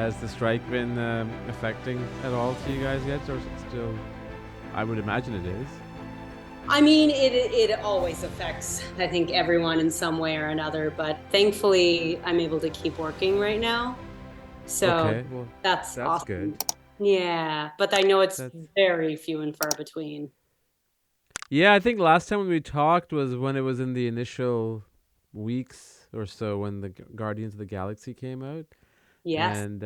has the strike been affecting at all to you guys yet, or is it still? I would imagine it is. I mean, it always affects, I think, everyone in some way or another, but thankfully I'm able to keep working right now. So Okay, well, that's that's good. awesome. Yeah, but I know it's That's very few and far between. Yeah, I think last time when we talked was when it was in the initial weeks or so when the Guardians of the Galaxy came out, Yes, and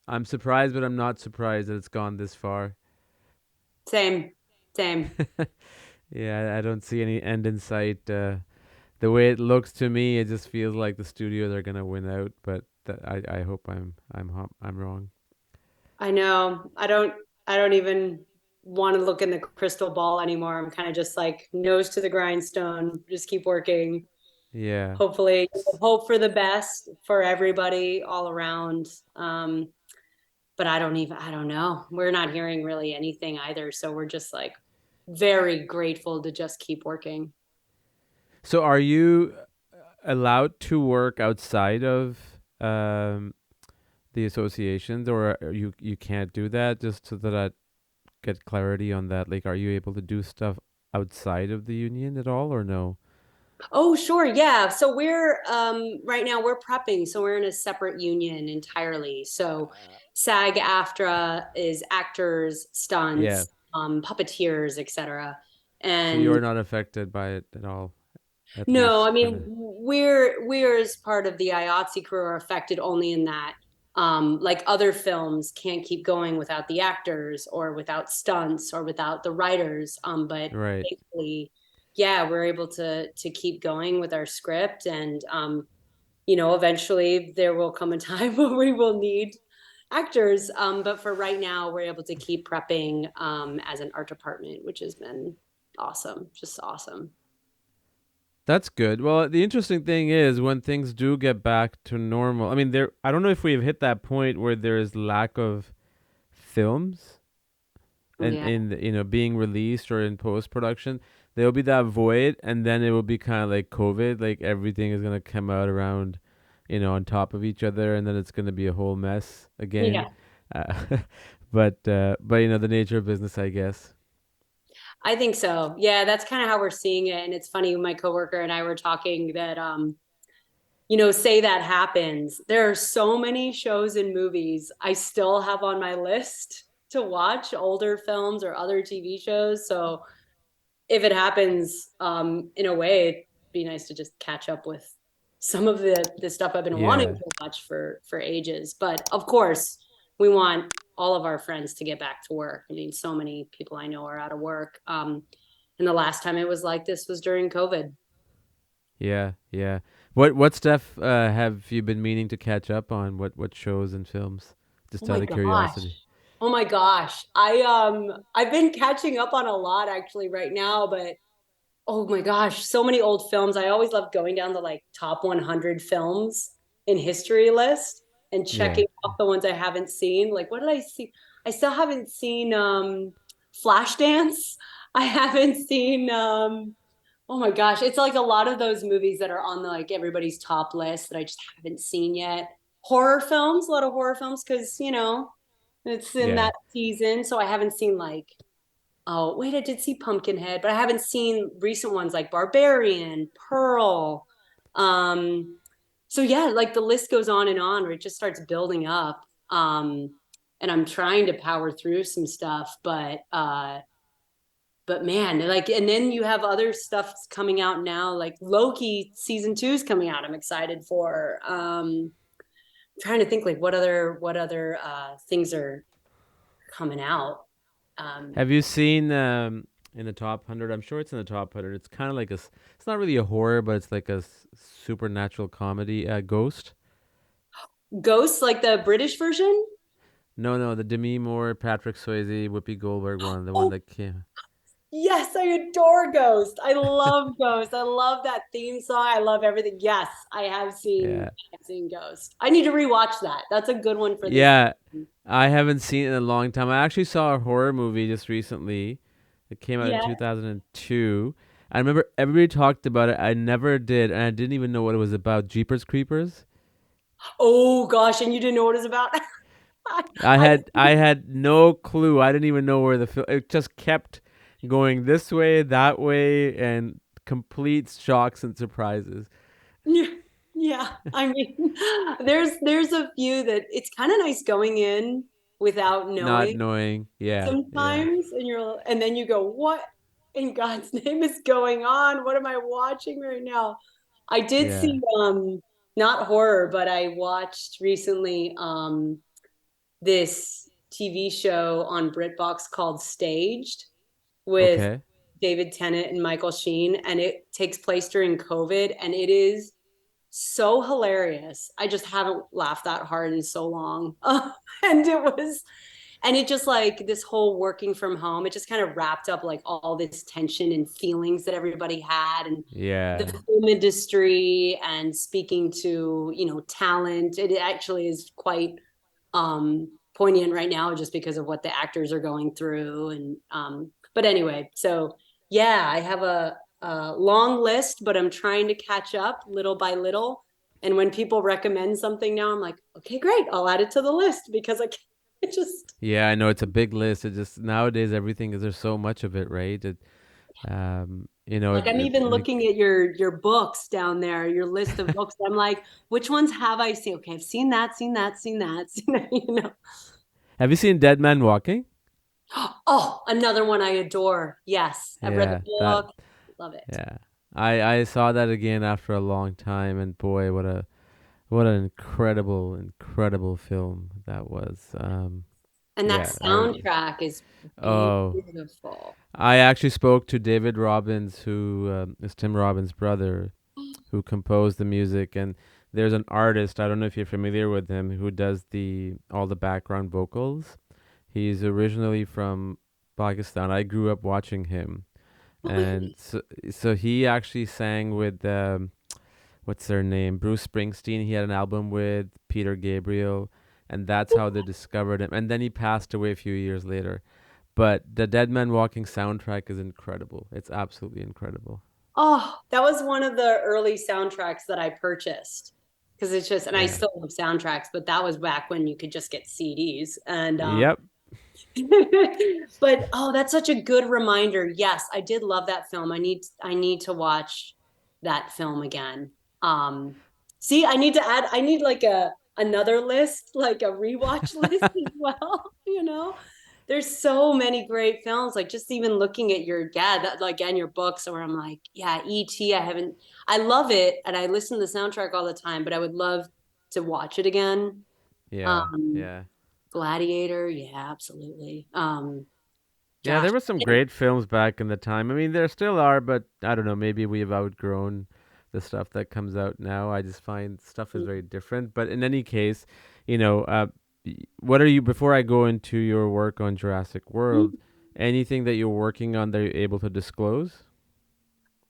I'm surprised, but I'm not surprised that it's gone this far. same, same. Yeah, I don't see any end in sight. The way it looks to me, it just feels like the studios are gonna win out. But I hope I'm wrong. I know. I don't even want to look in the crystal ball anymore. I'm kind of just like nose to the grindstone, just keep working. Yeah. Hopefully, S- hope for the best for everybody all around. But I don't know. We're not hearing really anything either. So we're just like very grateful to just keep working. So are you allowed to work outside of the associations, or you can't do that? Just so that I get clarity on that. Like, are you able to do stuff outside of the union at all, or no? Oh, sure. Yeah. So we're right now we're prepping. So we're in a separate union entirely. So SAG-AFTRA is actors, Yeah. stunts, puppeteers, etc. So you're And not affected by it at all, at no, least I for mean the. we're as part of the IATSE crew are affected only in that like other films can't keep going without the actors or without stunts or without the writers. But Right. thankfully, yeah, we're able to keep going with our script and you know, eventually there will come a time where we will need actors. But for right now, we're able to keep prepping as an art department, which has been awesome, just awesome. That's good. Well, the interesting thing is when things do get back to normal. I mean, there. I don't know if we've hit that point where there is lack of films and Yeah. in being released or in post production. There'll be that void, and then it will be kind of like COVID. Like everything is gonna come out around, on top of each other, and then it's gonna be a whole mess again. Yeah. Uh, but the nature of business, I guess. I think so. Yeah, that's kind of how we're seeing it. And it's funny, my coworker and I were talking that you know, say that happens. There are so many shows and movies I still have on my list to watch, older films or other TV shows. So if it happens, in a way, it'd be nice to just catch up with some of the stuff I've been wanting Yeah. to watch for ages. But of course, we want all of our friends to get back to work. I mean, so many people I know are out of work. And the last time it was like this was during COVID. Yeah, yeah. What stuff have you been meaning to catch up on? What shows and films? Oh Just my out of gosh. curiosity. Oh my gosh. I've been catching up on a lot actually right now, but oh my gosh, so many old films. I always love going down the like top 100 films in history list and Yeah. checking off the ones I haven't seen. Like, what did I see? I still haven't seen Flashdance. I haven't seen oh my gosh, it's like a lot of those movies that are on the like everybody's top list that I just haven't seen yet. Horror films, a lot of horror films because, you know, it's in Yeah. that season. So I haven't seen like oh, wait, I did see Pumpkinhead, but I haven't seen recent ones like Barbarian, Pearl. Um, so yeah, like the list goes on and on, where it just starts building up. And I'm trying to power through some stuff, but man, like, and then you have other stuff coming out now, like Loki season 2 is coming out. I'm excited for. I'm trying to think like what other things are coming out. Um, Have you seen in the top 100? I'm sure it's in the top 100. It's kind of like it's not really a horror, but it's like a supernatural comedy. Ghost. Ghosts, like the British version. No, no, the Demi Moore, Patrick Swayze, Whoopi Goldberg one, the one Oh, that came. yes, I adore Ghost. I love Ghost. I love that theme song. I love everything. Yes, Yeah, I've seen Ghost. I need to rewatch that. That's a good one for this. yeah. I haven't seen it in a long time. I actually saw a horror movie just recently. It came out in Yeah. 2002. I remember everybody talked about it. I never did, and I didn't even know what it was about. Jeepers Creepers. Oh gosh, and you didn't know what it was about? I I had I had no clue. I didn't even know where the film. It just kept going this way, that way, and complete shocks and surprises. yeah, yeah. I mean, there's a few that it's kind of nice going in without Not knowing knowing. Yeah, yeah, sometimes, and then you go, what in God's name is going on? What am I watching right now? I did yeah. see not horror, but I watched recently this TV show on BritBox called Staged with Okay. David Tennant and Michael Sheen, and it takes place during COVID, and it is so hilarious. I just haven't laughed that hard in so long. And it just like this whole working from home, it just kind of wrapped up like all this tension and feelings that everybody had and the Yeah, film industry and speaking to, talent. It actually is quite poignant right now just because of what the actors are going through. And but anyway, so yeah, I have a long list, but I'm trying to catch up little by little. And when people recommend something now, I'm like, okay, great, I'll add it to the list because I can't, it just yeah. I know it's a big list. It just nowadays everything is there's so much of it, right? like I'm even looking at your books down there, your list of books. I'm like, which ones have I seen? Okay, I've seen that, seen that, seen that, seen that. Have you seen Dead Man Walking? Oh, another one I adore. Yes, I've read the Yeah, that. book. Love it. Yeah, I saw that again after a long time, and boy, what an incredible film that was. And that Yeah, soundtrack is oh, beautiful. I actually spoke to David Robbins, who is Tim Robbins' brother, who composed the music, and there's an artist. I don't know if you're familiar with him, who does the all the background vocals. He's originally from Pakistan. I grew up watching him, and Really? so he actually sang with what's their name? Bruce Springsteen. He had an album with Peter Gabriel, and that's how they discovered him. And then he passed away a few years later. But the Dead Man Walking soundtrack is incredible. It's absolutely incredible. Oh, that was one of the early soundtracks that I purchased because it's just, and I Yeah. still love soundtracks, but that was back when you could just get CDs. And Yep. but oh, that's such a good reminder. Yes, I did love that film. I need to watch that film again. Um, see, I need like a another list, like a rewatch list as well, There's so many great films. Like just even looking at your that like again your books where I'm like, yeah, E.T. I love it and I listen to the soundtrack all the time, but I would love to watch it again. Yeah. Um, Yeah. Gladiator, yeah, absolutely. Yeah, Gosh, there were some great films back in the time. I mean, there still are, but I don't know, maybe we've outgrown the stuff that comes out now. I just find stuff is very different. But in any case, what are you, before I go into your work on Jurassic World, anything that you're working on that you're able to disclose?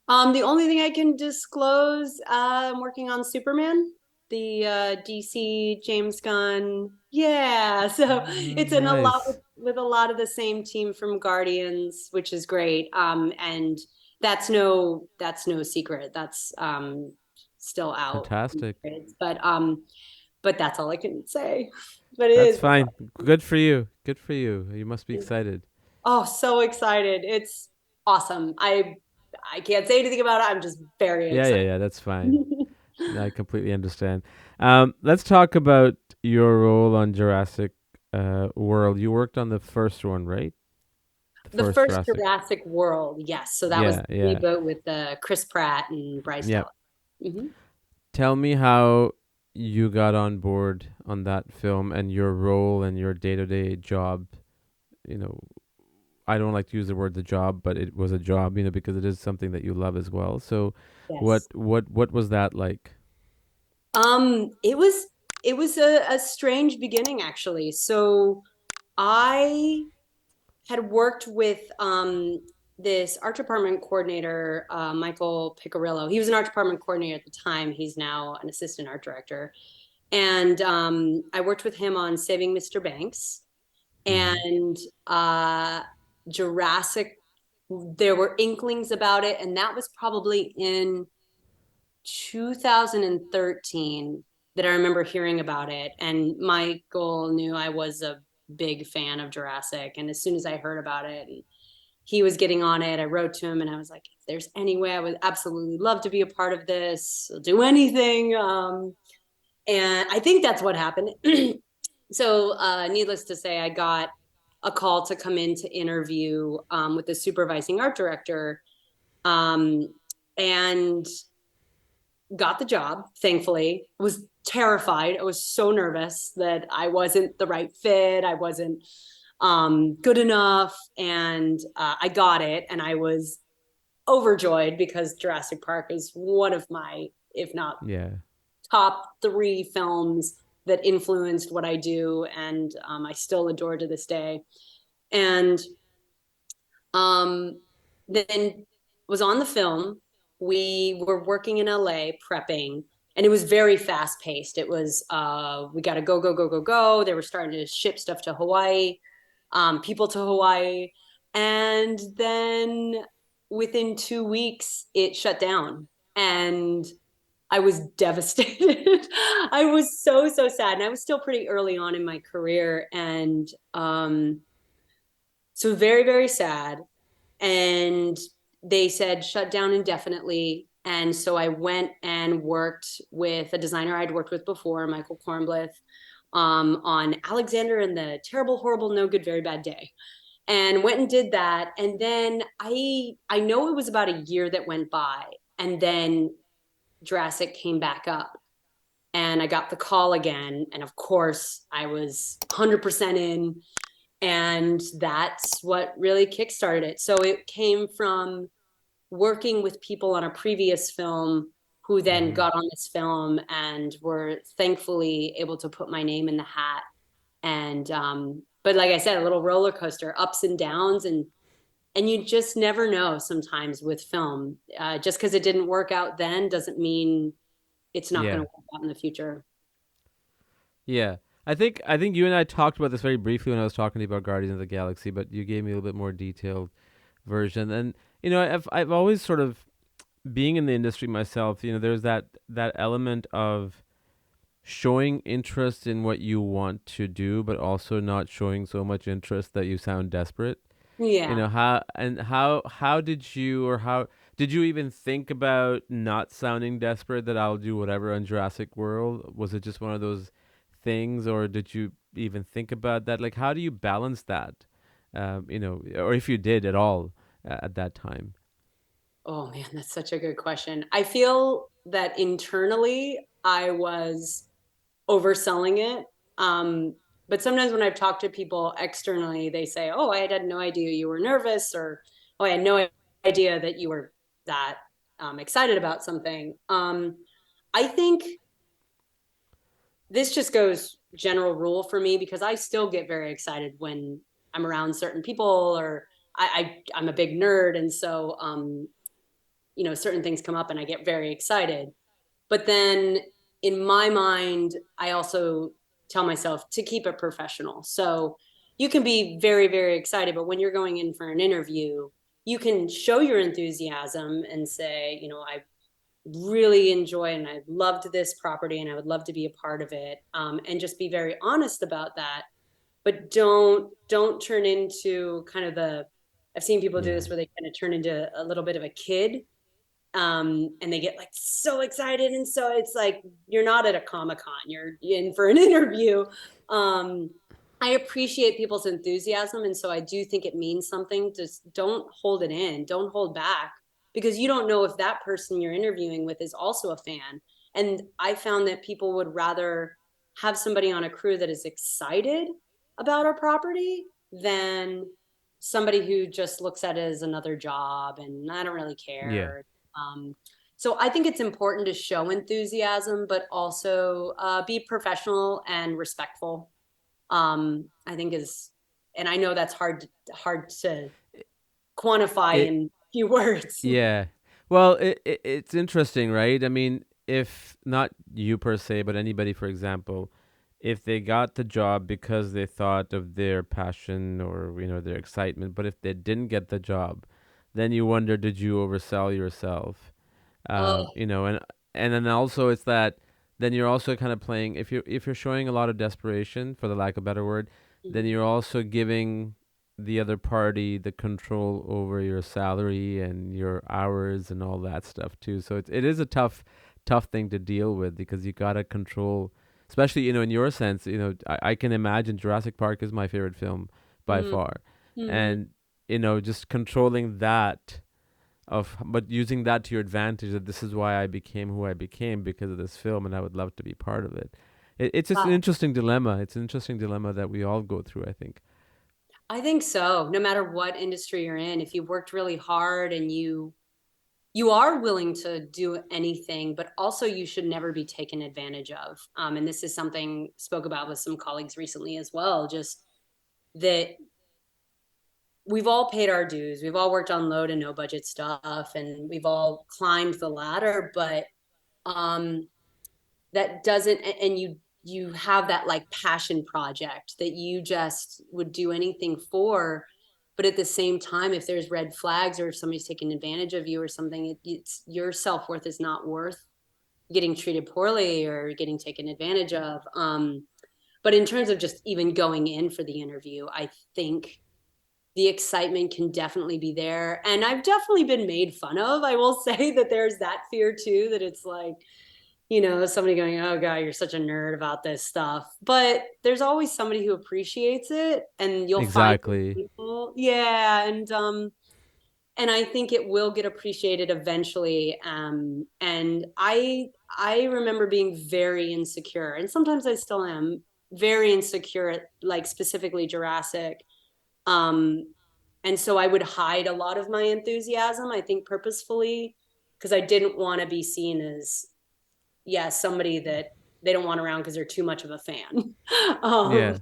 the only thing I can disclose, I'm working on Superman, the DC James Gunn. Yeah, so Oh, it's in a lot nice. with a lot of the same team from Guardians, which is great. And that's no secret. That's still out. Fantastic. But that's all I can say. But it That's is fine. Good for you. Good for you. You must be excited. oh so excited. It's awesome. I can't say anything about it. I'm just very Yeah, excited. yeah, yeah. That's fine. I completely understand. Let's talk about your role on Jurassic World. You worked on the first one, right? The The first first Jurassic. Jurassic World, yes. So that was Yeah, the yeah, reboot with Chris Pratt and Bryce yeah. Dallas. Hmm. Tell me how you got on board on that film and your role and your day-to-day job. You know, I don't like to use the word the job, but it was a job, because it is something that you love as well. So, Yes. what was that like? It was a strange beginning actually. So I had worked with this art department coordinator, Michael Picarillo. He was an art department coordinator at the time. He's now an assistant art director. And I worked with him on Saving Mr. Banks Mm-hmm. and Jurassic. There were inklings about it, and that was probably in 2013. that I remember hearing about it. And Michael knew I was a big fan of Jurassic. And as soon as I heard about it, and he was getting on it, I wrote to him and I was like, if there's any way, I would absolutely love to be a part of this. I'll do anything. And I think that's what happened. So, needless to say, I got a call to come in to interview with the supervising art director, um, and got the job. Thankfully, was terrified. I was so nervous that I wasn't the right fit. I wasn't good enough, and I got it, and I was overjoyed because Jurassic Park is one of my, if not Yeah. top three films that influenced what I do, and I still adore to this day. And um, then was on the film. We were working in LA prepping, and it was very fast paced. It was we got to go, go, go, go, go. They were starting to ship stuff to Hawaii, people to Hawaii, and then within 2 weeks it shut down, and I was devastated. I was so, so sad. And I was still pretty early on in my career. And so very, very sad. And they said shut down indefinitely. And so I went and worked with a designer I'd worked with before, Michael Kornblith, on Alexander and the Terrible, Horrible, No Good, Very Bad Day. And went and did that. And then I know it was about a year that went by. And then Jurassic came back up, and I got the call again. And of course, I was 100% in. And that's what really kickstarted it. So it came from working with people on a previous film who then Mm-hmm. got on this film and were thankfully able to put my name in the hat. And, but like I said, a little roller coaster, ups and downs. And you just never know sometimes with film. Just because it didn't work out then doesn't mean it's not going Yeah. to work out in the future. Yeah. I think you and I talked about this very briefly when I was talking to you about Guardians of the Galaxy, but you gave me a little bit more detailed version. And I've always sort of, being in the industry myself, there's that element of showing interest in what you want to do, but also not showing so much interest that you sound desperate. Yeah. How did you, or how did you even think about not sounding desperate, that I'll do whatever on Jurassic World? Was it just one of those things, or did you even think about that? Like, how do you balance that? Or if you did at all at that time? Oh man, that's such a good question. I feel that internally I was overselling it. But sometimes when I've talked to people externally, they say, "Oh, I had no idea you were nervous," or "Oh, I had no idea that you were that excited about something." I think this just goes general rule for me because I still get very excited when I'm around certain people, or I'm a big nerd, and so certain things come up and I get very excited. But then in my mind, I also tell myself to keep it professional. So you can be very, very excited, but when you're going in for an interview, you can show your enthusiasm and say, I really enjoy and I loved this property and I would love to be a part of it, and just be very honest about that. But don't turn into kind of the, I've seen people do Yeah. this where they kind of turn into a little bit of a kid, and they get like so excited, and so it's like you're not at a comic-con, you're in for an interview. um I appreciate people's enthusiasm, and so I do think it means something. Just don't hold it in, don't hold back, because you don't know if that person you're interviewing with is also a fan. And I found that people would rather have somebody on a crew that is excited about our property than somebody who just looks at it as another job and I don't really Yeah. care. So I think it's important to show enthusiasm, but also be professional and respectful. I think is, and I know that's hard to quantify It in a few words. Yeah. Well, it's interesting, right? I mean, if not you per se, but anybody, for example, if they got the job because they thought of their passion or, their excitement, but if they didn't get the job, then you wonder, did you oversell yourself? Oh, And then also it's that then you're also kind of playing, if you're showing a lot of desperation, for the lack of a better word, then Mhm. you're also giving the other party the control over your salary and your hours and all that stuff too. So it is a tough thing to deal with, because you gotta control, especially, in your sense, I can imagine Jurassic Park is my favorite film by Mhm. far. Mhm. And just controlling that, but using that to your advantage, that this is why I became who I became, because of this film, and I would love to be part of it. It's just an Wow. interesting dilemma. It's an interesting dilemma that we all go through, I think. I think so. No matter what industry you're in, if you worked really hard and you are willing to do anything, but also you should never be taken advantage of. And this is something spoke about with some colleagues recently as well. Just that we've all paid our dues. We've all worked on low to no budget stuff, and we've all climbed the ladder. But um, that doesn't, and you have that like passion project that you just would do anything for. But at the same time, if there's red flags or if somebody's taking advantage of you or something, it's your self-worth is not worth getting treated poorly or getting taken advantage of. But in terms of just even going in for the interview, I think the excitement can definitely be there. And I've definitely been made fun of. I will say that there's that fear too, that it's like, somebody going, oh God, you're such a nerd about this stuff. But there's always somebody who appreciates it, and you'll find Exactly. people. Yeah. And I think it will get appreciated eventually. And I remember being very insecure, and sometimes I still am very insecure at like specifically Jurassic. Um, and so I would hide a lot of my enthusiasm, I think purposefully, because I didn't want to be seen as, yeah, somebody that they don't want around because they're too much of a fan. um, Yeah.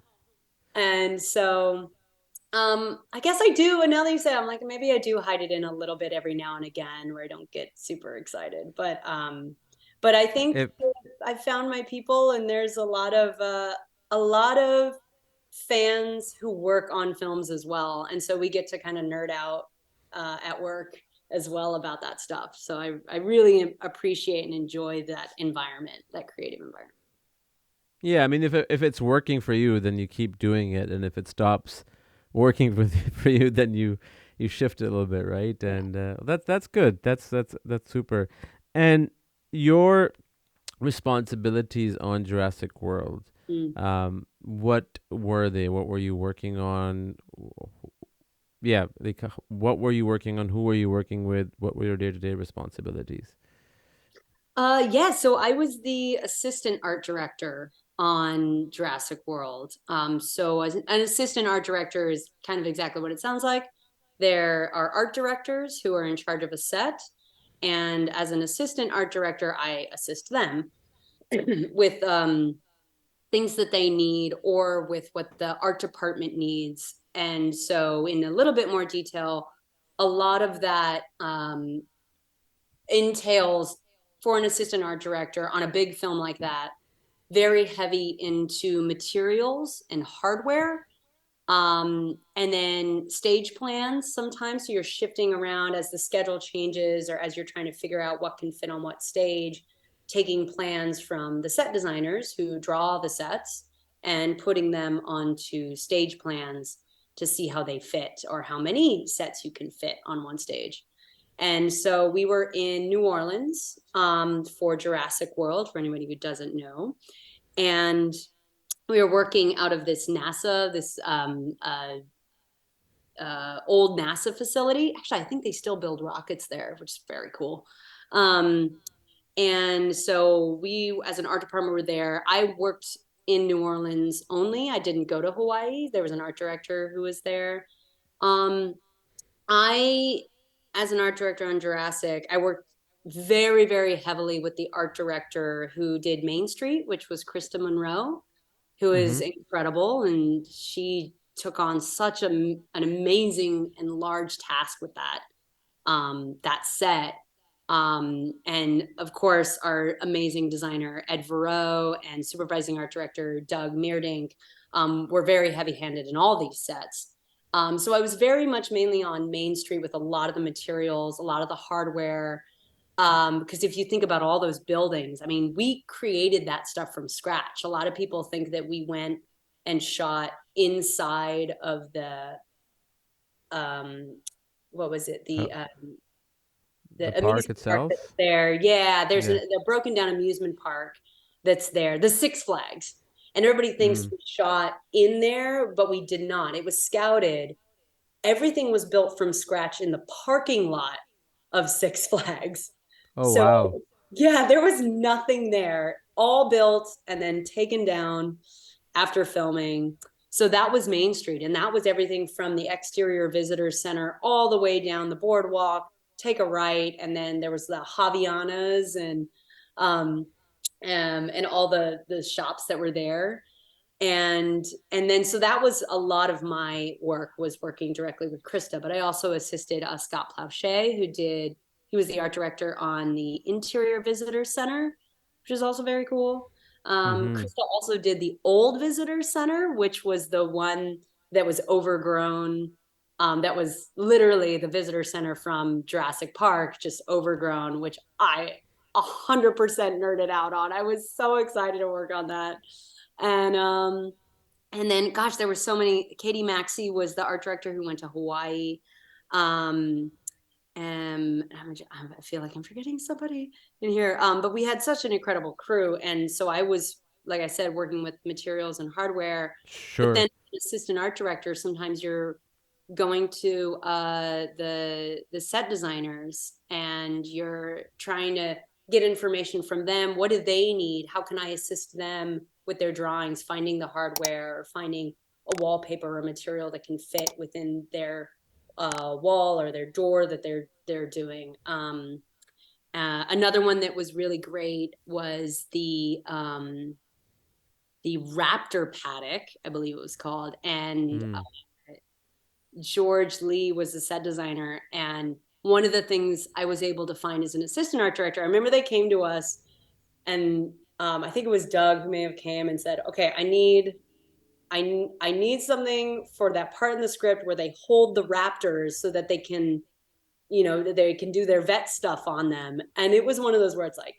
and so I guess I do. And now that you say, I'm like, maybe I do hide it in a little bit every now and again where I don't get super excited. But I think If I found my people, and there's a lot of fans who work on films as well, and so we get to kind of nerd out at work as well about that stuff. So I really appreciate and enjoy that environment, that creative environment. Yeah, I mean, if it's working for you, then you keep doing it, and if it stops working for you, then you shift it a little bit, right? Yeah. And that's good. That's super. And your responsibilities on Jurassic World, Mm. what were they? What were you working on? Yeah, like, what were you working on? Who were you working with? What were your day-to-day responsibilities? Yeah, so I was the assistant art director on Jurassic World. So as an assistant art director is kind of exactly what it sounds like. There are art directors who are in charge of a set, and as an assistant art director, I assist them with things that they need or with what the art department needs. And so, in a little bit more detail, a lot of that entails for an assistant art director on a big film like that, very heavy into materials and hardware. And then stage plans sometimes. So you're shifting around as the schedule changes or as you're trying to figure out what can fit on what stage, taking plans from the set designers who draw the sets and putting them onto stage plans to see how they fit or how many sets you can fit on one stage. And so we were in New Orleans for Jurassic World, for anybody who doesn't know. And we were working out of this NASA, this old NASA facility. Actually, I think they still build rockets there, which is very cool. Um, and so we, as an art department, were there. I worked in New Orleans only. I didn't go to Hawaii. There was an art director who was there. Um, I, as an art director on Jurassic, I worked very, very heavily with the art director who did Main Street, which was Krista Monroe, who is Mm-hmm. incredible. And she took on such an amazing and large task with that set. And of course, our amazing designer, Ed Verreau, and supervising art director, Doug Meerdink, were very heavy handed in all these sets. So I was very much mainly on Main Street with a lot of the materials, a lot of the hardware. Because if you think about all those buildings, I mean, we created that stuff from scratch. A lot of people think that we went and shot inside of um, what was it? Uh, the The park amusement park that's itself? there. Yeah, there's Yeah. a broken down amusement park that's there. The Six Flags. And everybody thinks Mm. we shot in there, but we did not. It was scouted. Everything was built from scratch in the parking lot of Six Flags. Oh So, wow. yeah, there was nothing there, all built and then taken down after filming. So that was Main Street, and that was everything from the exterior visitor center all the way down the boardwalk. Take a right, and then there was the Javianas um, and all the shops that were there, and then so that was a lot of my work was working directly with Krista, but I also assisted Scott Plauché, he was the art director on the interior visitor center, which is also very cool. Mm-hmm. Krista also did the old visitor center, which was the one that was overgrown. That was literally the visitor center from Jurassic Park, just overgrown, which I 100% nerded out on. I was so excited to work on that. And um and then gosh, there were so many. Katie Maxey was the art director who went to Hawaii. Um and I feel like I'm forgetting somebody in here. But we had such an incredible crew. And so I was, like I said, working with materials and hardware. But Sure. then assistant art director, sometimes you're going to the set designers and you're trying to get information from them. What do they need? How can I assist them with their drawings, finding the hardware, or finding a wallpaper or material that can fit within their wall or their door that they're doing. Another one that was really great was the raptor paddock, I believe it was called, and Mm. George Lee was the set designer. And one of the things I was able to find as an assistant art director, I remember they came to us, and I think it was Doug who may have came and said, "Okay, I need something for that part in the script where they hold the raptors so that they can, they can do their vet stuff on them." And it was one of those where it's like,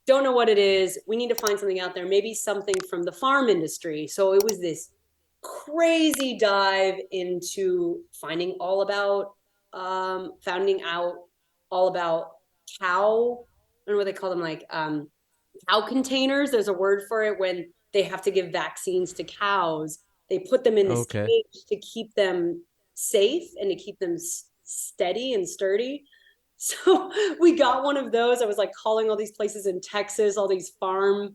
don't know what it is. We need to find something out there, maybe something from the farm industry. So it was this crazy dive into finding out all about cow. I don't know what they call them, like cow containers. There's a word for it when they have to give vaccines to cows. They put them in this Okay. cage to keep them safe and to keep them steady and sturdy. So we got one of those. I was like calling all these places in Texas, all these farm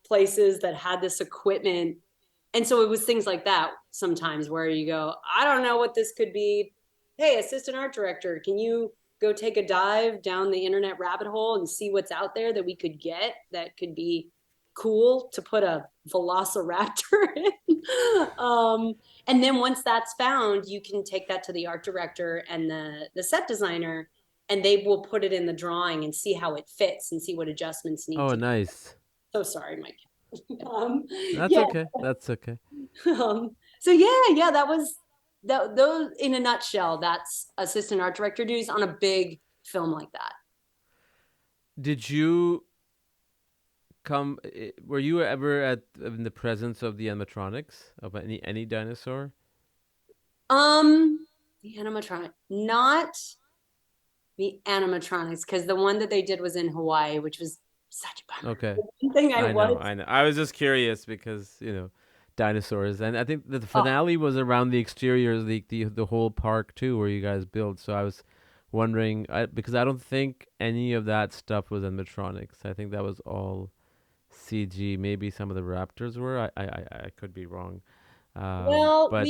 places that had this equipment. And so it was things like that sometimes where you go, I don't know what this could be. Hey, assistant art director, can you go take a dive down the internet rabbit hole and see what's out there that we could get that could be cool to put a velociraptor in? And then once that's found, you can take that to the art director and the set designer, and they will put it in the drawing and see how it fits and see what adjustments need Oh, to. nice. So sorry, Mike. um, That's yeah. okay. That's okay. So yeah, that was those in a nutshell. That's assistant art director duties on a big film like that. Did you were you ever at in the presence of the animatronics of any dinosaur? Um, the animatronic, not the animatronics, because the one that they did was in Hawaii, which was such a bummer. Okay. The one thing I I know, was I know. I was just curious because, dinosaurs. And I think that the oh, finale was around the exterior, the whole park too, where you guys built. So I was wondering, because I don't think any of that stuff was animatronics. I think that was all CG. Maybe some of the raptors were. I could be wrong. well, But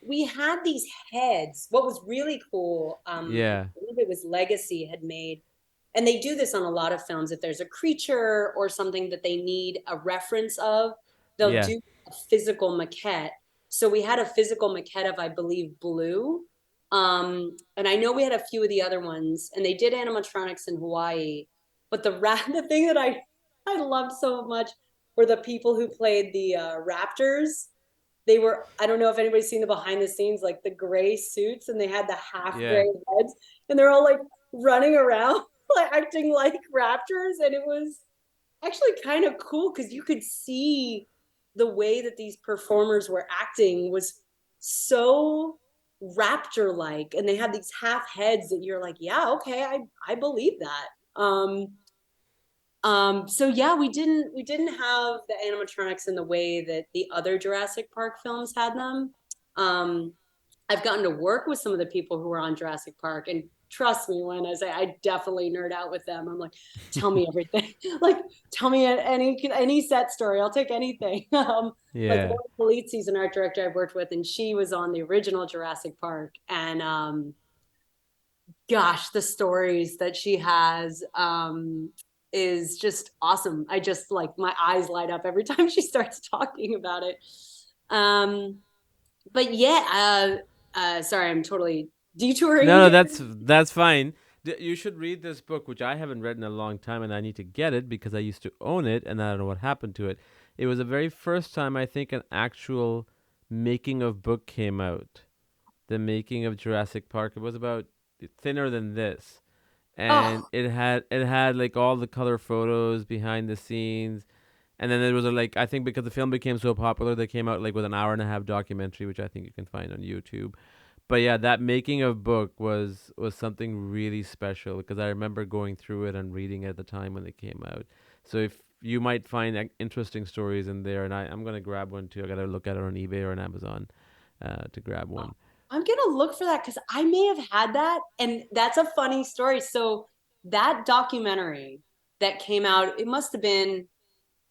we had these heads. What was really cool, I yeah, believe it was Legacy had made, and they do this on a lot of films. If there's a creature or something that they need a reference of, they'll yeah, do a physical maquette. So we had a physical maquette of, I believe, Blue. And I know we had a few of the other ones, and they did animatronics in Hawaii. But the thing that I loved so much were the people who played the raptors. They were, I don't know if anybody's seen the behind the scenes, like the gray suits, and they had the half yeah. gray heads, and they're all like running around like acting like raptors, and it was actually kind of cool because you could see the way that these performers were acting was so raptor like, and they had these half heads that you're like, yeah, okay, I believe that. So yeah, we didn't have the animatronics in the way that the other Jurassic Park films had them. Um, I've gotten to work with some of the people who were on Jurassic Park, and trust me when I say I definitely nerd out with them. I'm like, tell me everything. Like, tell me any set story. I'll take anything. Like Yeah. Laura Polizzi's an art director I've worked with, and she was on the original Jurassic Park. And gosh, the stories that she has is just awesome. I just like my eyes light up every time she starts talking about it. Um, but yeah, sorry, I'm totally detouring No, no, here. that's fine. You should read this book, which I haven't read in a long time, and I need to get it because I used to own it, and I don't know what happened to it. It was the very first time I think an actual making of book came out. The making of Jurassic Park. It was about thinner than this, and Oh, it had like all the color photos behind the scenes, and then there was a like I think because the film became so popular, they came out like with an hour and a half documentary, which I think you can find on YouTube. But yeah, that making of book was something really special because I remember going through it and reading it at the time when it came out. So if you might find interesting stories in there, and I'm gonna grab one too. I gotta look at it on eBay or on Amazon to grab one. I'm gonna look for that because I may have had that, and that's a funny story. So that documentary that came out, it must have been.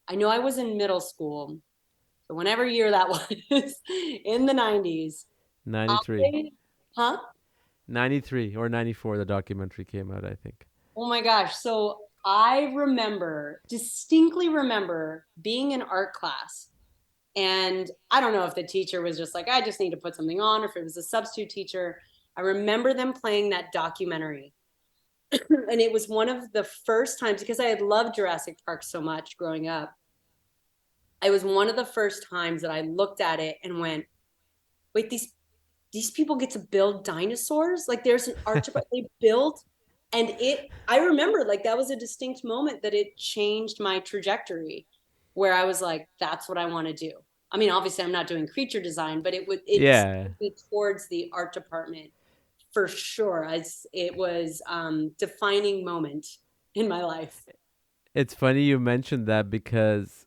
I know I was in middle school, so whenever year that was in the '90s. 93, I, huh? 93 or 94, the documentary came out, I think. Oh my gosh. So I distinctly remember being in art class. And I don't know if the teacher was just like, I just need to put something on, or if it was a substitute teacher. I remember them playing that documentary. And it was one of the first times because I had loved Jurassic Park so much growing up. It was one of the first times that I looked at it and went, wait, these people get to build dinosaurs? Like there's an art they built, and I remember like that was a distinct moment that it changed my trajectory, where I was like, that's what I want to do. I mean, obviously I'm not doing creature design, but it Yeah, steered me towards the art department for sure. It was defining moment in my life. it's funny you mentioned that because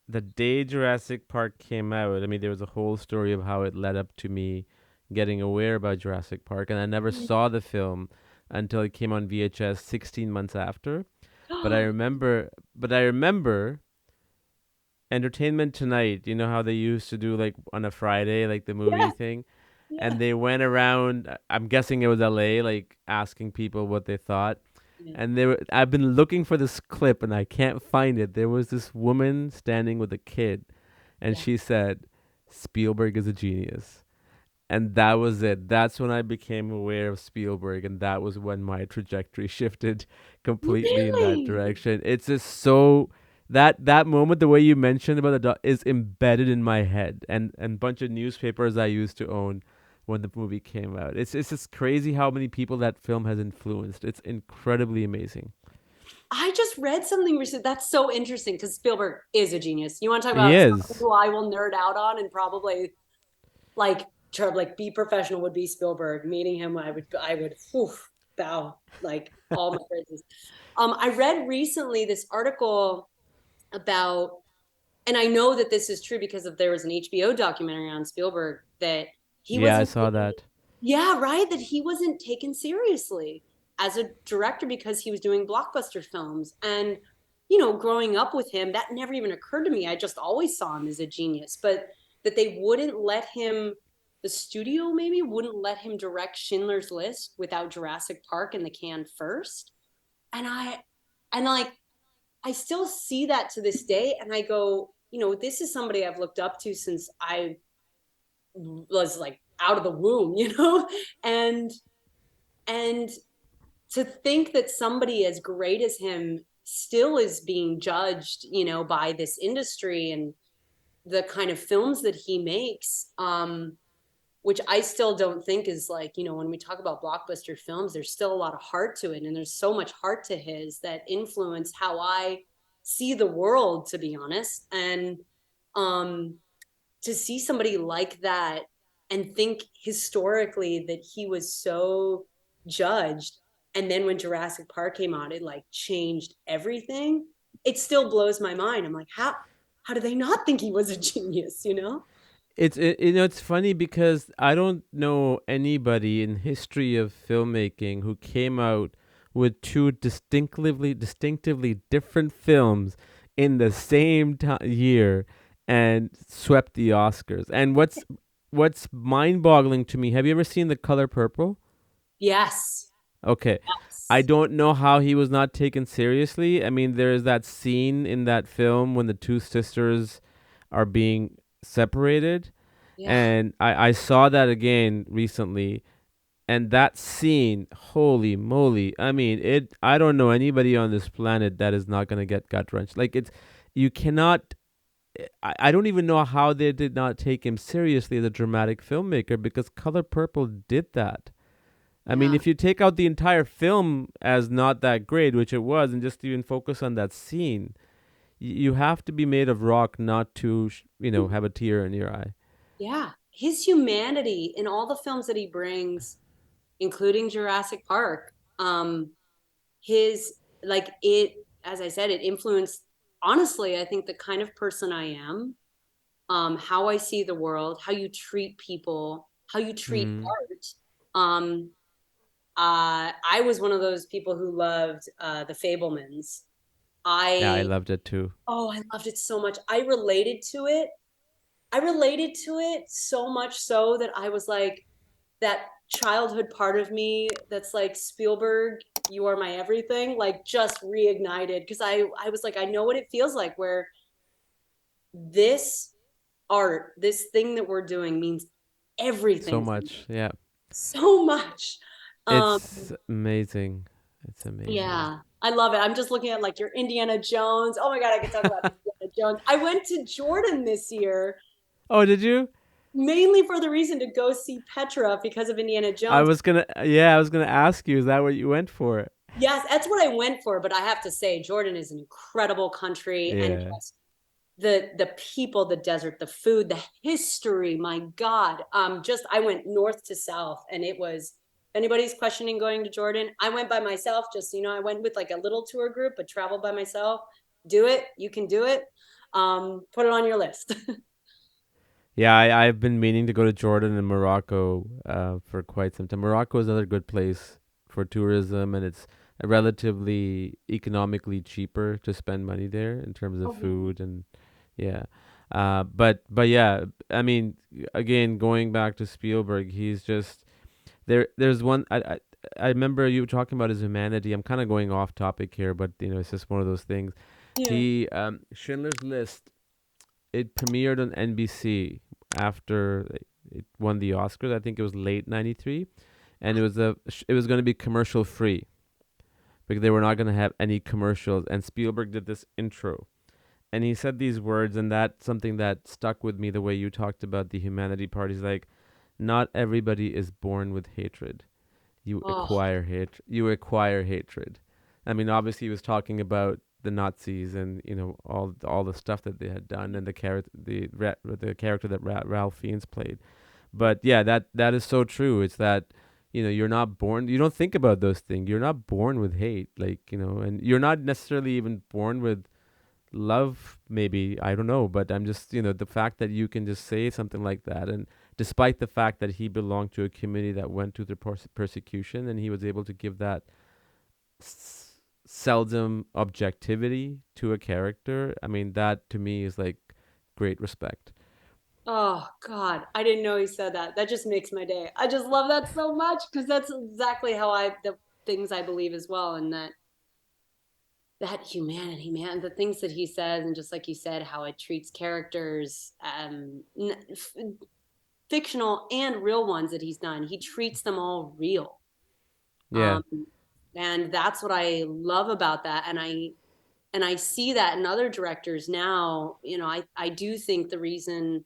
the day Jurassic Park came out, I mean, there was a whole story of how it led up to me getting aware about Jurassic Park, and I never saw the film until it came on VHS 16 months after. But I remember Entertainment Tonight. You know how they used to do like on a Friday, like the movie Yeah, thing, yeah, and they went around. I'm guessing it was LA, like asking people what they thought. yeah, And I've been looking for this clip and I can't find it. There was this woman standing with a kid, and yeah. she said, "Spielberg is a genius." And that was it. That's when I became aware of Spielberg, and that was when my trajectory shifted completely in that Really? direction. It's just so that moment, the way you mentioned about the is embedded in my head, and bunch of newspapers I used to own when the movie came out. It's just crazy how many people that film has influenced. It's incredibly amazing. I just read something recently. That's so interesting because Spielberg is a genius. You want to talk He about someone is. who I will nerd out on and probably like try to like be professional would be Spielberg. Meeting him, I would bow like all my praises. I read recently this article about, and I know that this is true because of there was an HBO documentary on Spielberg that he Yeah, I wasn't saw that. yeah, right. That he wasn't taken seriously as a director because he was doing blockbuster films. And, growing up with him, that never even occurred to me. I just always saw him as a genius, but that they wouldn't let him, the studio maybe wouldn't let him direct Schindler's List without Jurassic Park in the can first. And and like, I still see that to this day. And I go, this is somebody I've looked up to since I was like out of the womb, and and to think that somebody as great as him still is being judged, by this industry and the kind of films that he makes. which I still don't think is like, when we talk about blockbuster films, there's still a lot of heart to it. And there's so much heart to his that influence how I see the world, to be honest. And um, to see somebody like that and think historically that he was so judged. And then when Jurassic Park came out, it like changed everything. It still blows my mind. I'm like, how do they not think he was a genius, you know? It's funny because I don't know anybody in history of filmmaking who came out with two distinctively different films in the same year and swept the Oscars. And what's mind-boggling to me, have you ever seen The Color Purple? Yes. Okay. I Yes. don't know how he was not taken seriously. I mean, there's that scene in that film when the two sisters are being separated. Yeah. And I saw that again recently. And that scene, holy moly. I mean, I don't know anybody on this planet that is not going to get gut wrenched. Like, you cannot, I don't even know how they did not take him seriously as a dramatic filmmaker because Color Purple did that. I mean, Yeah. if you take out the entire film as not that great, which it was, and just even focus on that scene, you have to be made of rock not to, have a tear in your eye. Yeah. His humanity in all the films that he brings, including Jurassic Park, his like it, as I said, it influenced, honestly, I think the kind of person I am, how I see the world, how you treat people, how you treat Mm. art. I was one of those people who loved the Fablemans. Yeah, I I loved it too. Oh, I loved it so much. I related to it so much so that I was like, that childhood part of me that's like, Spielberg, you are my everything, like just reignited, because I was like, I know what it feels like, where this art, this thing that we're doing means So everything to me, much. Yeah. so much. Um, It's amazing. It's amazing. yeah, I love it. I'm just looking at like your Indiana Jones. Oh my God, I could talk about Indiana Jones. I went to Jordan this year Oh, did you? mainly for the reason to go see Petra because of Indiana I Jones. was gonna, yeah, I was gonna ask you, is that what you went for? Yes, that's what I went for. But I have to say, Jordan is an incredible country, and Yeah. just the people, the desert, the food, the history. My God, just I went north to south, and it was. If anybody's questioning going to Jordan, I went by myself. Just I went with like a little tour group, but traveled by myself. Do it. You can do it. Put it on your list. Yeah, I've been meaning to go to Jordan and Morocco for quite some time. Morocco is another good place for tourism, and it's relatively economically cheaper to spend money there in terms of Oh, really? food and yeah. But yeah, I mean, again, going back to Spielberg, he's just there's one I remember you talking about his humanity. I'm kind of going off topic here, but it's just one of those things. Yeah. He Schindler's List, it premiered on NBC after it won the Oscars. I think it was late '93, and it was going to be commercial free because they were not going to have any commercials. And Spielberg did this intro, and he said these words, and that's something that stuck with me. The way you talked about the humanity part, he's like, "Not everybody is born with hatred. You Oh, acquire hate. You acquire hatred." I mean, obviously, he was talking about the Nazis and all the stuff that they had done and the character that Ralph Fiennes played. But yeah, that is so true. It's that you're not born. You don't think about those things. You're not born with hate, like and you're not necessarily even born with love. Maybe I don't know, but I'm just the fact that you can just say something like that, and despite the fact that he belonged to a community that went through the persecution, and he was able to give that seldom objectivity to a character. I mean, that to me is like great respect. oh God, I didn't know he said that. That just makes my day. I just love that so much because that's exactly how the things I believe as well, and that humanity, man, the things that he says, and just like you said, how it treats characters, fictional and real ones that he's done. He treats them all real. Yeah, Um, and that's what I love about that. And I see that in other directors now. I do think the reason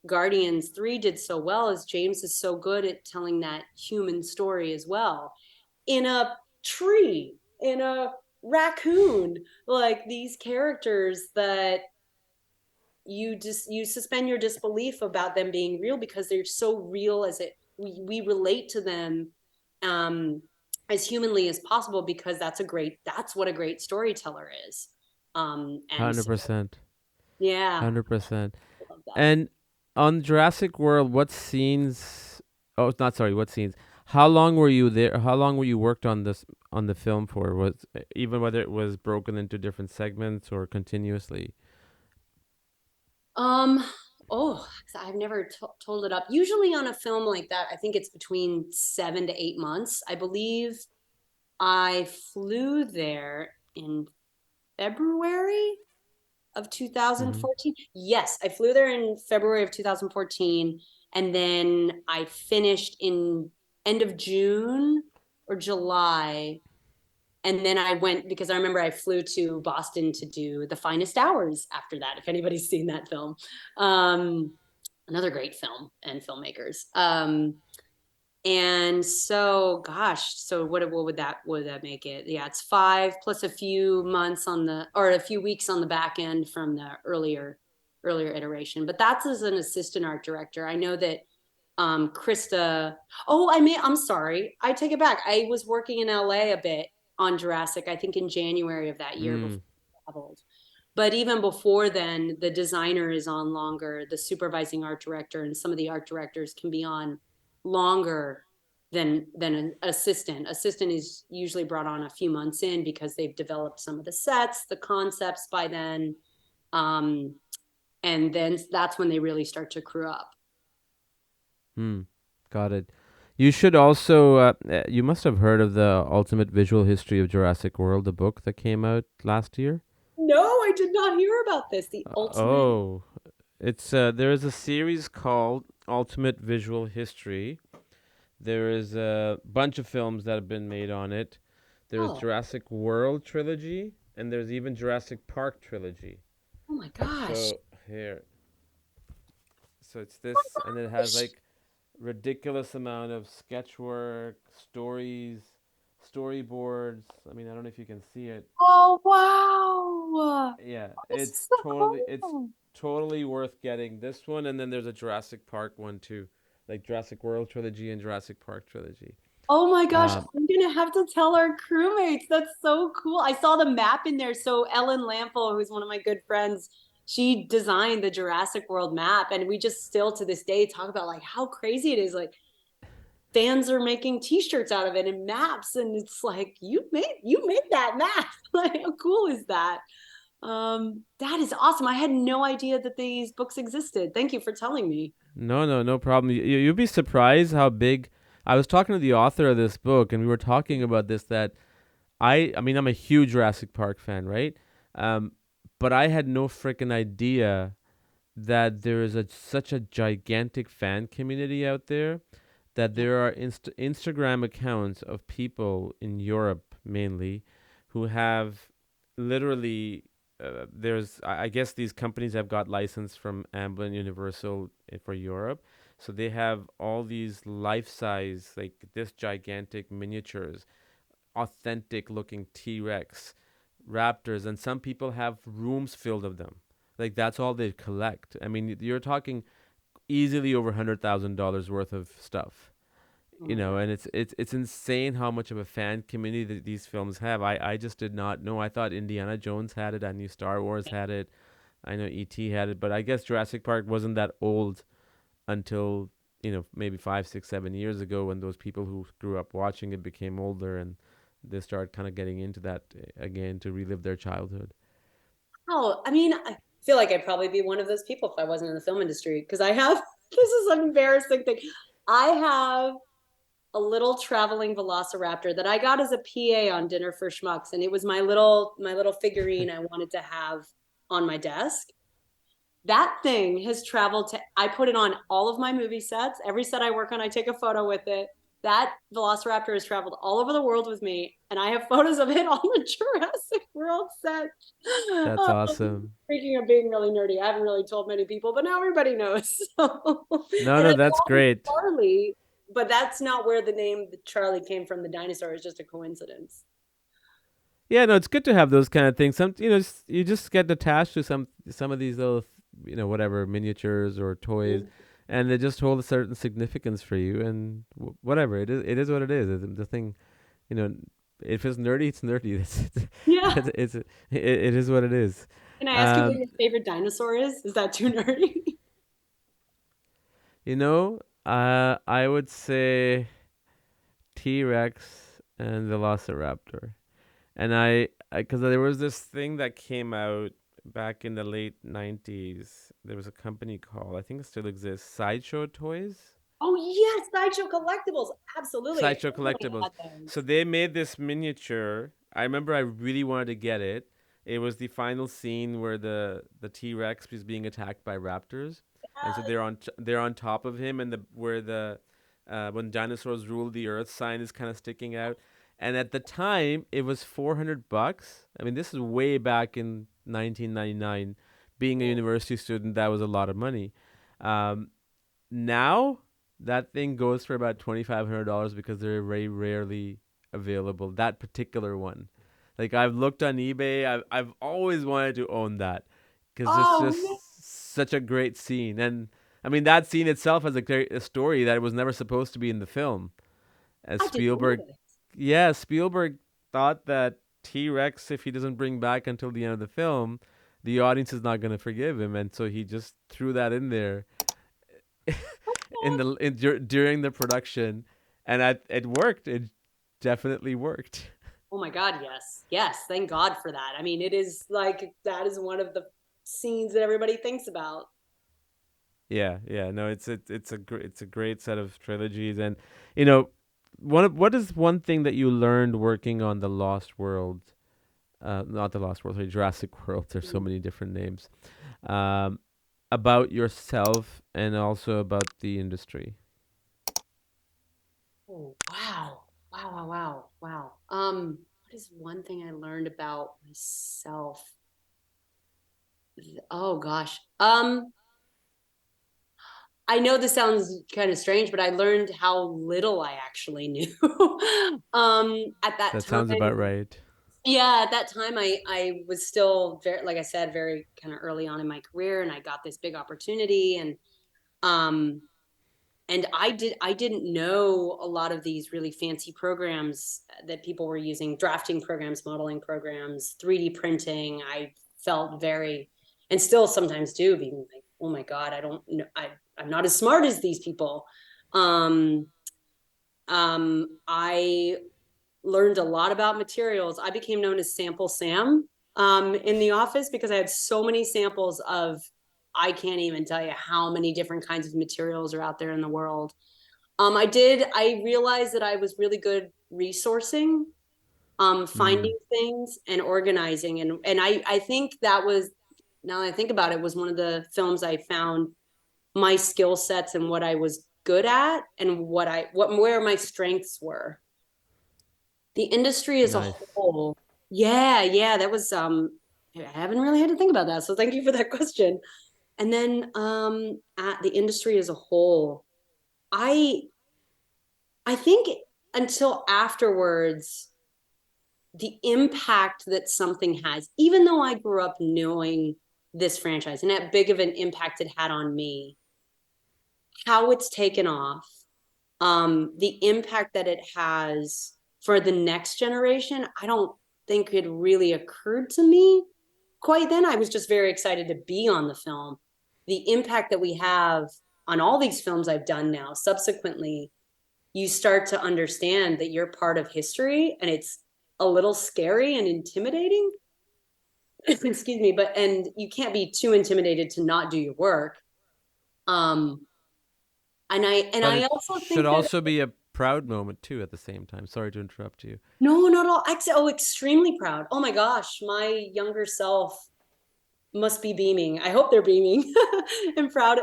Guardians 3 did so well is James is so good at telling that human story as well. In a tree, in a raccoon, like these characters that you suspend your disbelief about them being real because they're so real as it we relate to them um as humanly as possible because that's what a great storyteller is. And so 100%. yeah, 100%. I love that. And on Jurassic World, what scenes? Oh, not sorry. What scenes? How long were you there? How long were you worked on this on the film for? Was even whether it was broken into different segments or continuously? Um, oh, I've never told it up. Usually on a film like that, I think it's between 7 to 8 months. I believe I flew there in February of Mm-hmm. 2014. Yes, I flew there in February of 2014, and then I finished in end of June or July. And then I went because I remember I flew to Boston to do The Finest Hours after that, if anybody's seen that film. Um, Another great film and filmmakers. And so, gosh, so what would that make it? Yeah, it's 5 plus a few months on the or a few weeks on the back end from the earlier iteration. But that's as an assistant art director. I know that Krista. Oh, I'm sorry. I take it back. I was working in LA a bit on Jurassic, I think in January of that year before Mm. I traveled. But even before then, the designer is on longer, the supervising art director, and some of the art directors can be on longer than an assistant. Assistant is usually brought on a few months in because they've developed some of the sets, the concepts by then. Um, and then that's when they really start to crew up. Hmm. Got it. You should also. You must have heard of the Ultimate Visual History of Jurassic World, the book that came out last year. No, I did not hear about this. The ultimate. Oh, it's there is a series called Ultimate Visual History. There is a bunch of films that have been made on it. There is Oh, Jurassic World trilogy, and there's even Jurassic Park trilogy. oh my gosh. So here, so it's this, and it has like ridiculous amount of sketch work, stories, storyboards. I mean, I don't know if you can see it. Oh wow. Yeah, This is so it's cool. totally worth getting this one, and then there's a Jurassic Park one too, like Jurassic World trilogy and Jurassic Park trilogy. Oh my gosh, Um, I'm gonna have to tell our crewmates. That's so cool. I saw the map in there. So Ellen Lampel, who's one of my good friends, she designed the Jurassic World map, and we just still to this day talk about like how crazy it is. Like fans are making T-shirts out of it and maps, and it's like you made that map. Like how cool is that? That is awesome. I had no idea that these books existed. Thank you for telling me. no problem. You'd be surprised how big. I was talking to the author of this book, and we were talking about this. That I mean, I'm a huge Jurassic Park fan, right? Um, but I had no freaking idea that there is such a gigantic fan community out there. That Yeah. there are Instagram accounts of people in Europe mainly who have literally there's I guess these companies have got license from Amblin Universal for Europe, so they have all these life size like this gigantic miniatures, authentic looking T-Rex, raptors, and some people have rooms filled of them. Like that's all they collect. I mean, you're talking easily over $100,000 worth of stuff, Oh my God. and it's insane how much of a fan community that these films have. I just did not know. I thought Indiana Jones had it. I knew Star Wars had it. I know ET had it, but I guess Jurassic Park wasn't that old until maybe 5, 6, 7 years ago when those people who grew up watching it became older and they started kind of getting into that again to relive their childhood. Oh, I mean, I feel like I'd probably be one of those people if I wasn't in the film industry because I have this is an embarrassing thing. I have a little traveling velociraptor that I got as a PA on Dinner for Schmucks, and it was my little figurine I wanted to have on my desk. That thing has traveled to I put it on all of my movie sets. Every set I work on, I take a photo with it. that Velociraptor has traveled all over the world with me, and I have photos of it on the Jurassic World set. That's awesome. Speaking of being really nerdy, I haven't really told many people, but now everybody knows. So, No, and no, I that's call him great. Charlie, but that's not where the name Charlie came from. The dinosaur is just a coincidence. Yeah, no, it's good to have those kind of things. Some, you just get attached to some of these little, whatever miniatures or toys, and they just hold a certain significance for you. And whatever it is what it is. The thing, you know, if it's nerdy, it's nerdy. Yeah. It is what it is. Can I ask you what Um, your favorite dinosaur is? Is that too nerdy? I would say T Rex and Velociraptor. And because there was this thing that came out back in the late 90s. There was a company called, I think it still exists, Sideshow Toys. Oh yes, sideshow collectibles. Absolutely. Sideshow Everybody Collectibles. had those. So they made this miniature. I remember I really wanted to get it. It was the final scene where the T Rex is being attacked by raptors, and so Yes. they're on top of him, and the where the when dinosaurs ruled the earth sign is kind of sticking out. And at the time, it was $400. I mean, this is way back in 1999. Being a university student, that was a lot of money. Um, Now that thing goes for about $2,500 because they're very rarely available. That particular one, like I've looked on eBay, I've always wanted to own that because it's Oh man, just such a great scene. And I mean that scene itself has a story that was never supposed to be in the film. As I didn't know Spielberg, this. yeah, Spielberg thought that T Rex, if he doesn't bring back until the end of the film, the audience is not going to forgive him, and so he just threw that in there during the production, and it worked. It definitely worked. Oh my God, yes. Yes, thank God for that. I mean, it is like that is one of the scenes that everybody thinks about. Yeah, yeah. No, it's a great set of trilogies, and you know, what is one thing that you learned working on the Lost World? Not the Lost World, sorry, Jurassic World. There's so many different names. Um, about yourself and also about the industry. Oh, wow. Wow, wow, wow, wow. what is one thing I learned about myself? Oh gosh. I know this sounds kind of strange, but I learned how little I actually knew. At that That time, sounds about right. yeah, at that time I was still very, like I said, very kind of early on in my career, and I got this big opportunity, um and I didn't know a lot of these really fancy programs that people were using, drafting programs, modeling programs, 3D printing. I felt very, and still sometimes do, being like, oh my God, I don't know, I'm not as smart as these people. um I learned a lot about materials. I became known as Sample Sam in the office because I had so many samples of, I can't even tell you how many different kinds of materials are out there in the world. I realized that I was really good resourcing, Mm, finding things and organizing. And I think that was, now that I think about it, was one of the films I found my skill sets and what I was good at and where my strengths were. The industry as a nice. whole. Yeah, yeah, that was I haven't really had to think about that. So thank you for that question. And then at the industry as a whole, I I think until afterwards, the impact that something has, even though I grew up knowing this franchise and that big of an impact it had on me, how it's taken off, the impact that it has for the next generation, I don't think it really occurred to me quite then. I was just very excited to be on the film. The impact that we have on all these films I've done now, subsequently, you start to understand that you're part of history, and it's a little scary and intimidating. Excuse me, but and you can't be too intimidated to not do your work. Um, But I it also should think that also be a proud moment too at the same time. Sorry to interrupt you. no, not at all. Oh, extremely proud. Oh my gosh, my younger self must be beaming. I hope they're beaming and proud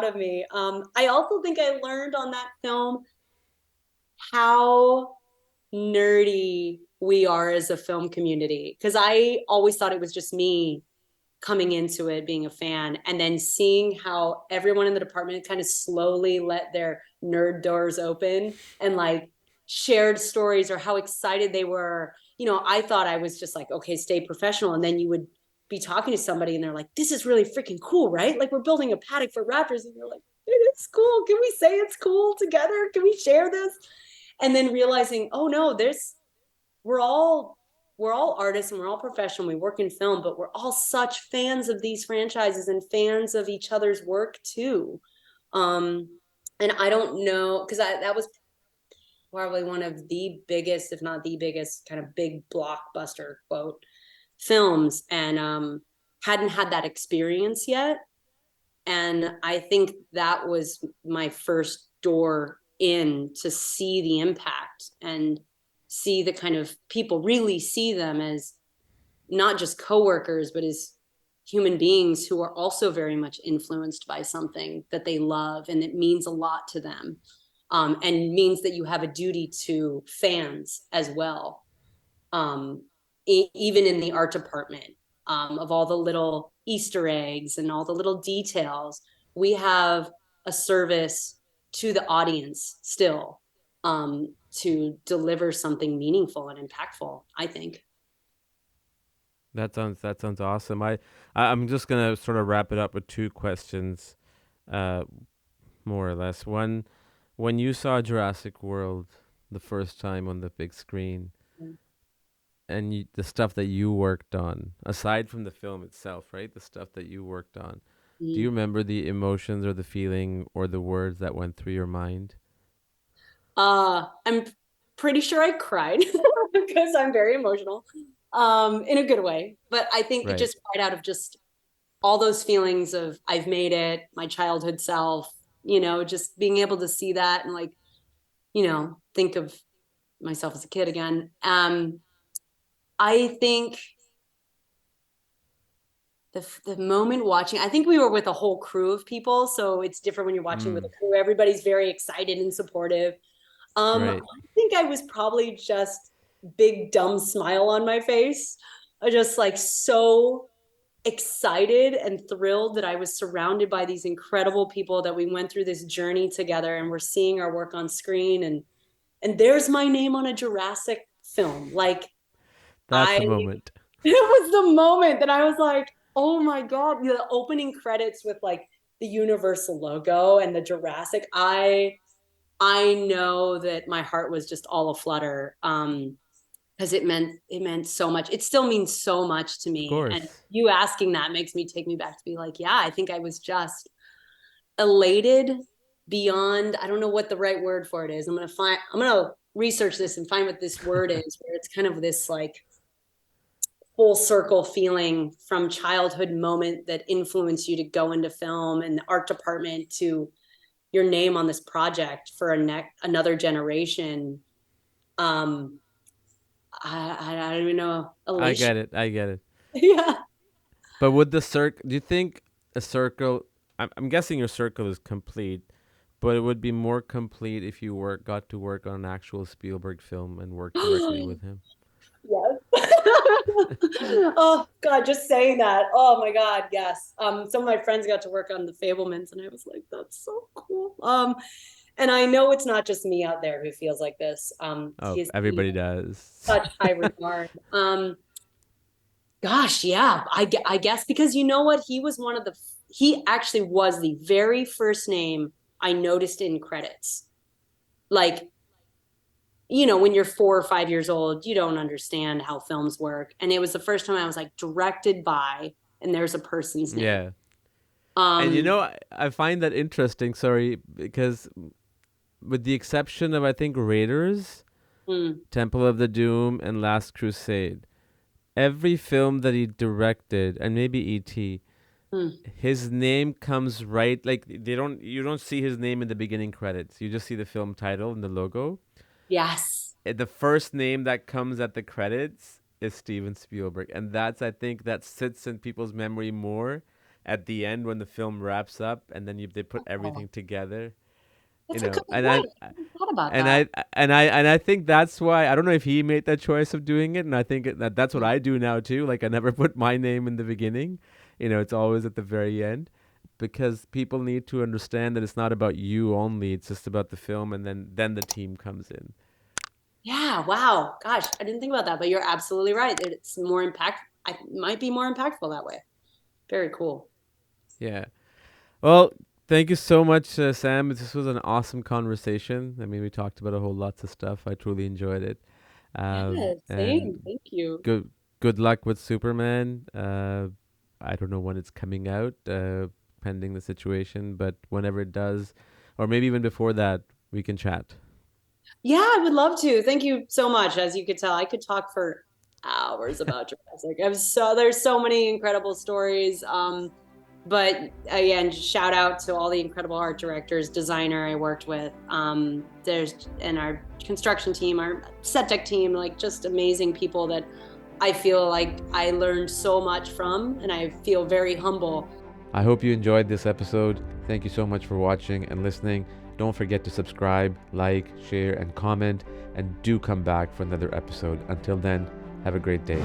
of me. I also think I learned on that film how nerdy we are as a film community. Because I always thought it was just me coming into it being a fan, and then seeing how everyone in the department kind of slowly let their nerd doors open and like shared stories or how excited they were. I thought I was just like, okay, stay professional, and then you would be talking to somebody and they're like, this is really freaking cool, right? Like we're building a paddock for raptors, and you're like, it is cool, can we say it's cool together, can we share this? And then realizing, oh no, there's we're all we're all artists and we're all professional. We work in film, but we're all such fans of these franchises and fans of each other's work too. Um, and I don't know, because that was probably one of the biggest, if not the biggest, kind of big blockbuster quote films, and hadn't had that experience yet. And I think that was my first door in to see the impact and see the kind of people, really see them as not just coworkers, but as human beings who are also very much influenced by something that they love and it means a lot to them. And means that you have a duty to fans as well. um, Even in the art department, of all the little Easter eggs and all the little details, we have a service to the audience still, to deliver something meaningful and impactful, I think. That sounds awesome. I'm just gonna sort of wrap it up with two questions, uh, more or less. One, when you saw Jurassic World the first time on the big screen, and the stuff that you worked on, aside from the film itself, right? The stuff that you worked on. Do you remember the emotions or the feeling or the words that went through your mind? I'm pretty sure I cried because I'm very emotional, in a good way. But I think it Right. just cried out of just all those feelings of I've made it, my childhood self, just being able to see that and like, think of myself as a kid again. I think the moment watching, I think we were with a whole crew of people, so it's different when you're watching with Mm. a crew. Everybody's very excited and supportive. I Right. think I was probably just big dumb smile on my face. I just like so excited and thrilled that I was surrounded by these incredible people, that we went through this journey together and we're seeing our work on screen, and there's my name on a Jurassic film. Like That's I the moment. it was the moment that I was like, oh my God, the opening credits with like the Universal logo and the Jurassic. I know that my heart was just all aflutter. Because it meant so much. It still means so much to Of me. And course. you asking that makes me take me back to be like, yeah, I think I was just elated beyond, I don't know what the right word for it is. I'm gonna research this and find what this word is, where it's kind of this like full circle feeling from childhood moment that influenced you to go into film and the art department to your name on this project for another generation. um I don't even know, I elation. get it. I get it. Yeah. But would the circle? Do you think a circle? I'm guessing your circle is complete, but it would be more complete if you got to work on an actual Spielberg film and work directly with him. Yes. Oh God, just saying that. Oh my God, yes. Some of my friends got to work on the Fablemans, and I was like, that's so cool. And I know it's not just me out there who feels like this. Oh, He everybody has does. such high regard. Gosh, yeah, I guess because you know what, he actually was the very first name I noticed in credits. Like, when you're 4 or 5 years old, you don't understand how films work. And it was the first time I was like, directed by, and there's a person's name. Yeah. And Um, I find that interesting, sorry, because with the exception of I think Raiders, mm, Temple of the Doom, and Last Crusade, every film that he directed, and maybe E.T., mm, his name comes right like you don't see his name in the beginning credits. You just see the film title and the logo. yes. The first name that comes at the credits is Steven Spielberg, and that's I think that sits in people's memory more at the end when the film wraps up, and then they put Oh, everything together. you That's a know, good point. I hadn't thought about and that. I I think that's why I don't know if he made that choice of doing it, and I think that's what I do now too. Like I never put my name in the beginning, you know, it's always at the very end, because people need to understand that it's not about you only. It's just about the film, and then the team comes in. Yeah, wow. Gosh, I didn't think about that, but you're absolutely right. It's more impact. I might be more impactful that way. Very cool. Yeah. Well, thank you so much, Sam. This was an awesome conversation. I mean, we talked about a whole lots of stuff. I truly enjoyed it. Yeah, same. And Thank you. good luck with Superman. I don't know when it's coming out, pending the situation, but whenever it does, or maybe even before that, we can chat. Yeah, I would love to. Thank you so much. As you could tell, I could talk for hours about Jurassic. There's so many incredible stories. But again, shout out to all the incredible art directors, designer I worked with. There's and our construction team, our set tech team, like just amazing people that I feel like I learned so much from, and I feel very humble. I hope you enjoyed this episode. Thank you so much for watching and listening. Don't forget to subscribe, like, share, and comment, and do come back for another episode. Until then, have a great day.